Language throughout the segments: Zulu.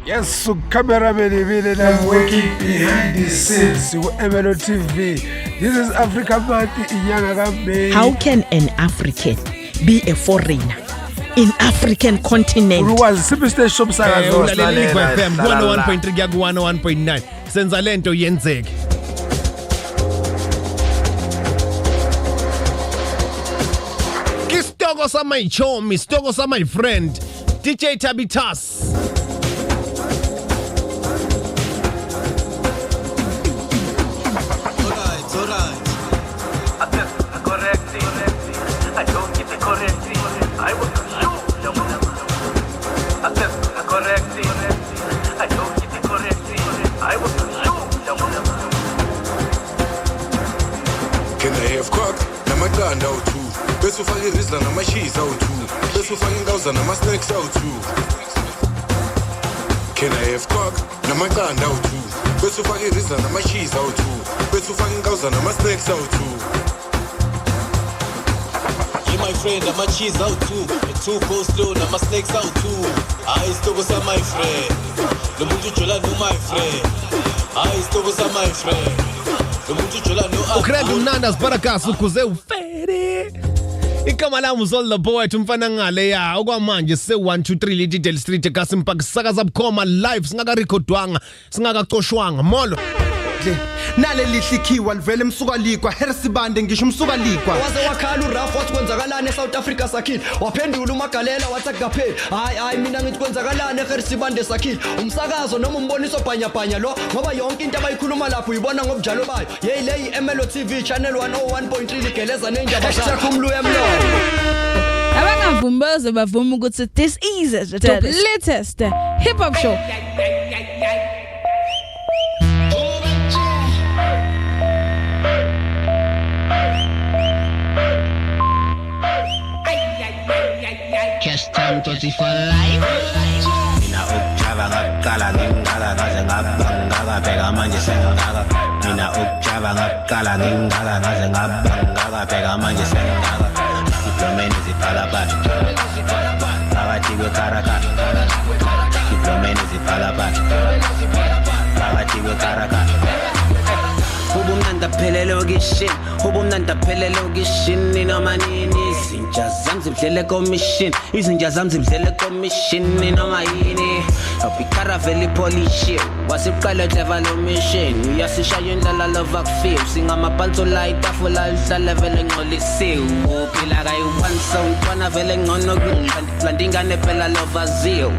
Yes, cameraman, I'm working behind the scenes with Emelo TV. This is Africa Mati. How can an African be a foreigner in African continent? 101.3 kuya ku 101.9 senza lento yenzeke. Kisitoko sama ichomi, isitoko sama friend DJ Tabitas. Out too. Best of fucking Rizla and my cheese out too. Best of fucking Gauza and my snakes out too. Can I have cock? Now my gun out too. Best of fucking Rizla and my cheese out too. Best of fucking Gauza and my snakes out too. Yeah, my friend, and my cheese out too. The two go slow, and my snakes out too. I still was my friend. The Mujuchola no my friend. I still was my friend. Ukredi mnandas barakasu kuze ufere. Igama lami uZolda Poet umfana ngale ya okwamanje se 123 Little Street eKasimpark sakaza bukhoma live singaka recordwanga singakacoshwanga molo. Naleli hlikhiwa livele emsuka likwa Hersibande ngisho umsuka likwa waze wakhala uRaf wathi kwenzakalani eSouth Africa sakhile waphendula uMagalela wathi akukapheli hayi mina ngithi kwenzakalani eHersibande sakhile umsakazo noma umboniso bhanyabhanya lo ngoba yonke into abayikhuluma lapho uyibona ngobujalo bayo hey leyi Emelo TV channel 101.3 ligeleza nendaba zakho umluya emlomo abangavumi baze bavuma ukuthi this is the latest hip hop show. Cash time to see for life. Mina ukjava ngakala ngingala ngaze ngabanga bheka manje sengaka. Mina ukjava ngakala ngingala ngaze ngabanga bheka manje sengaka. Diplomeni ziphala bathi. Phakathi kwekaraka. Diplomeni ziphala bathi. Phakathi kwekaraka. Ubumnanda phelelo kishin, ubumnanda phelelo kishin noma nini izinja zami zidlele commission, izinja zami zidlele commission noma yini apikara veli polish wasiqala clever lo mission uyasishaya indlala love akufeel singamaphansi la itafula lihlala vele ngcolisiwe uphila kayi one sound kwana vele ngcono kulandingane phela love azio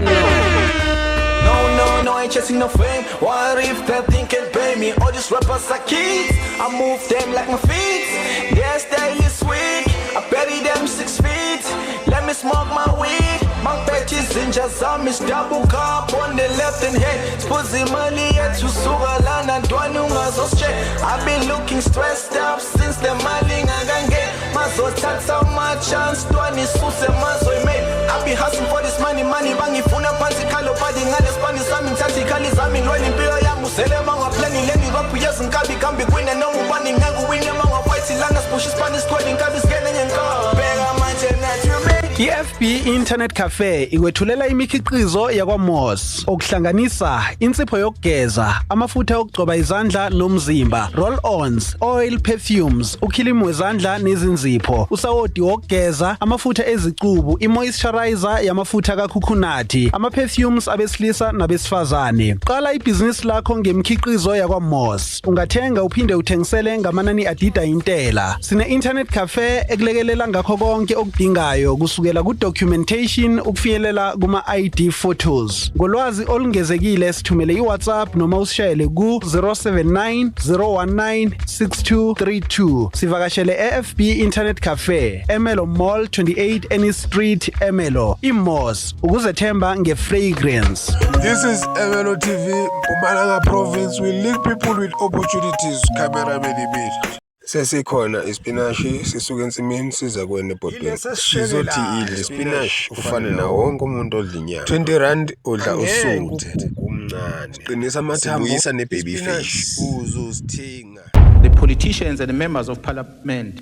No, I ain't chasing no fame. What if that thing can pay me? All these rappers are kids. I move them like my feet. Their style is sweet. I bury them 6 feet. Let me smoke my weed. My patches in Jazam is double cup on the left and head. Spuzi mali yet to Sugalana Dwanunga so straight. I've been looking stressed up since the maling agange. Mazo tata my chance. Dwani suse mazo made. I be hustling for this money bangi funa pansi kalo padi ngale spani sami tati kali sami lweni mpira yangu sele manga plani leni rapu yes nkabi kambi kwine no mbani ngangu wine manga fight langa push spani squad nkabi skene nyenka bega manje natural iFB Internet Cafe ikwethulela imikhiqizo yakwaMoss okuhlanganisa insipho yokugeza, amafutha okugcoba izandla nomzimba, roll-ons, oil perfumes, ukhilimi wezandla nezinzipho, usawoti wokugeza, amafutha ezicubu, imoisturizer yamafutha kakhukhunathi, ama-perfumes abesilisa nabesifazane. Qala ibhizinisi lakho ngemikhiqizo yakwaMoss. Ungathenga uphinde uthengisele ngamanani adida intela. Sine Internet Cafe ekulekelela ngakho konke okudingayo kusuka ku-documentation ukufinyelela kuma-ID photos. Ngolwazi olungezekile sithumele iWhatsApp noma usishayele ku-079 019 6232. Sivakashele eFB Internet Cafe, Emelo Mall 28 Ennis Street, Emelo. iMoss ukuzethemba nge-fragrance. This is Emelo TV, Mpumalanga Province. We link people with opportunities. Cameraman image. Sesikhona ispinashi sisuke ensimini siza kwene ebhodweni sizothi idle spinashi ufane nawo wonke umuntu odla inyama 20 rand odla usuthe kumncane qinisa amathambo uyisa nebaby fish uzozithenga. The politicians and the members of parliament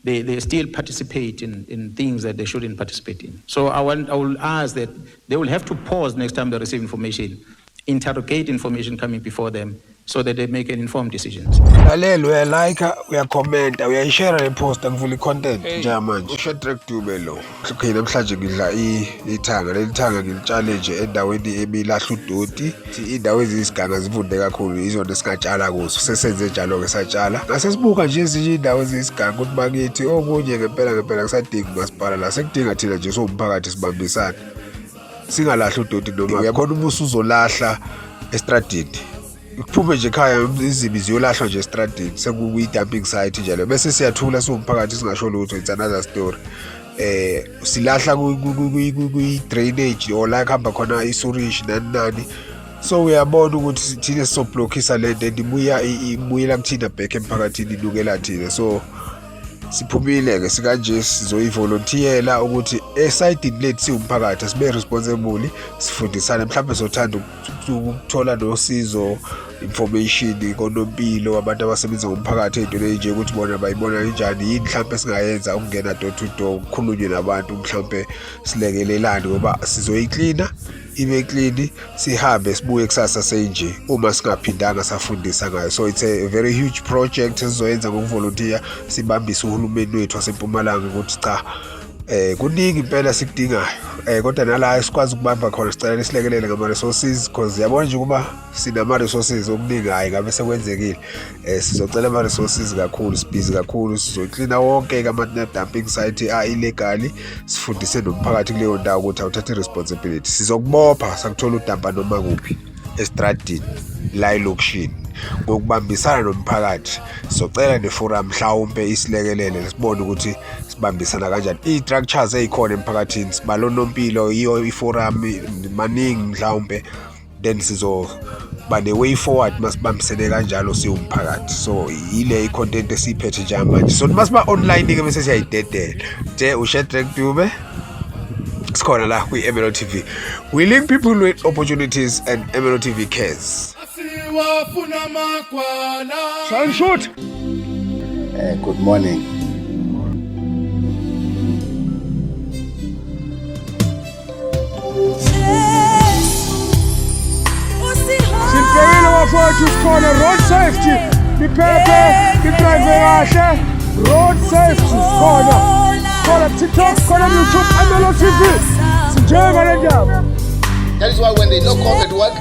they still participate in things that they shouldn't participate in. So I will ask that they will have to pause next time they receive information interrogate information coming before them so that they make an informed decisions. Lalelo uyalike, uyakhomenta, uyayishare le post ngivula content njengamanje. UShadrack Dube lo. Okay, namhlanje ngidla ithanga, leli thanga ngilitshale nje endaweni emilahla udoti. Indawo ezisiganga zivunde kakhulu izona singatshala kuzo. Sesenze njalo ke satshala. Ngasesibuka nje ezinye indawo ezisiganga ukuthi bakithi okunye ngempela kusadinga umasipala la sekudinga thina nje somphakathi sibambisana. Singalahla udoti noma uyakhona umusu uzolahla estradini. Kuphume nje ekhaya izibi ziyolahlwa nje estradini sekuyi dumping site njalo bese siyathula somphakathi singasho lutho, it's another story. Silahla ku drainage or la khamba khona isurish nani. So uyabona ukuthi thina soblockisa le nto ibuyela kuthina back emphakathini inukela thina. So siphumile ke sikanje sizoyivolunteerla ukuthi esayidini lethu siwumphakathi sibe responsible, sifundisane mhlawumbe sothanda ukuthola nosizo, information konompilo, abantu abasebenza ngomphakathi into nje ukuthi bona bayibona kanjani, yini mhlawumbe singayenza ukungena door to door ukukhulunywe nabantu mhlawumbe silekelelane ngoba sizoyiklina ibe clean, sihambe sibuye kusasa senje uma singaphindanga safundisa ngayo. So it's a very huge project esizoyenza ngokuvolunteer, sibambisa uhulumeni wethu waseMpumalanga ukuthi cha kuningi impela sikudingayo kodwa nala sikwazi ukubamba khona sicela silekelele ngama resources because yabona nje kuba sinama resources okuningi hayi ngabe sekwenzekile. Sizocela ama resources kakhulu, sibhizi kakhulu, sizoklina wonke ke ama dumping site illegal, sifundise nomphakathi kuleyo ndawo ukuthi awuthathe responsibility. Sizokubopha sakuthola udampa noma kuphi estradini la elokishini ngokubambisana nomphakathi. Socela neforum mhlawumbe isilekelele sibone ukuthi sibambisana kanjani. I-structures ezikhona emphakathini sibalonompilo iyo iforum maningi mhlawumbe, then sizoba ne-way forward masibambisene kanjalo siwumphakathi. So ile i-content esiphethe njengamanje. So masiba online ke bese siyayidedela nje uShadrack Dube sikhona la kwi-Emelo TV. We link people with opportunities and Emelo TV cares. Shine shoot. Good morning. Simkele wafowethu sikhona road safety. Niphephe, nidrive kahle. Road safety sikhona. Khona TikTok, khona YouTube, Emelo TV. Sinjenga le ndaba. That is why when they knock off at work,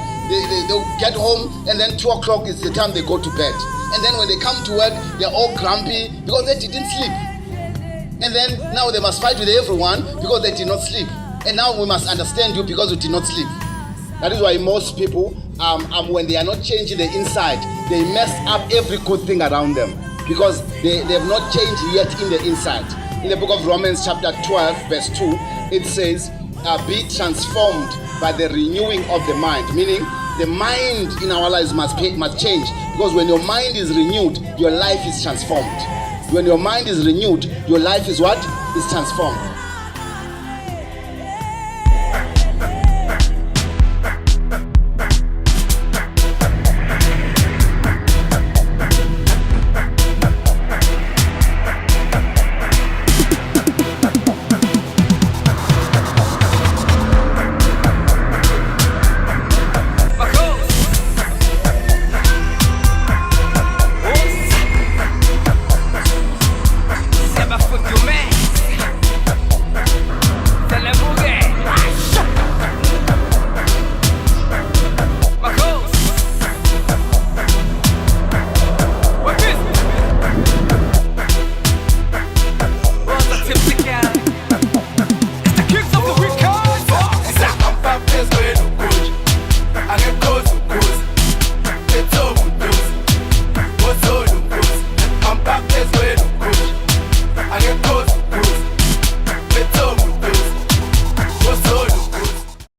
they'll get home and then 2 o'clock is the time they go to bed. And then when they come to work, they're all grumpy because they didn't sleep. And then now they must fight with everyone because they did not sleep. And now we must understand you because you did not sleep. That is why most people, when they are not changing the inside, they mess up every good thing around them because they have not changed yet in the inside. In the book of Romans chapter 12 verse 2, it says, be transformed by the renewing of the mind, meaning the mind in our lives must change, because when your mind is renewed, your life is transformed. When your mind is renewed, your life is what? Is transformed.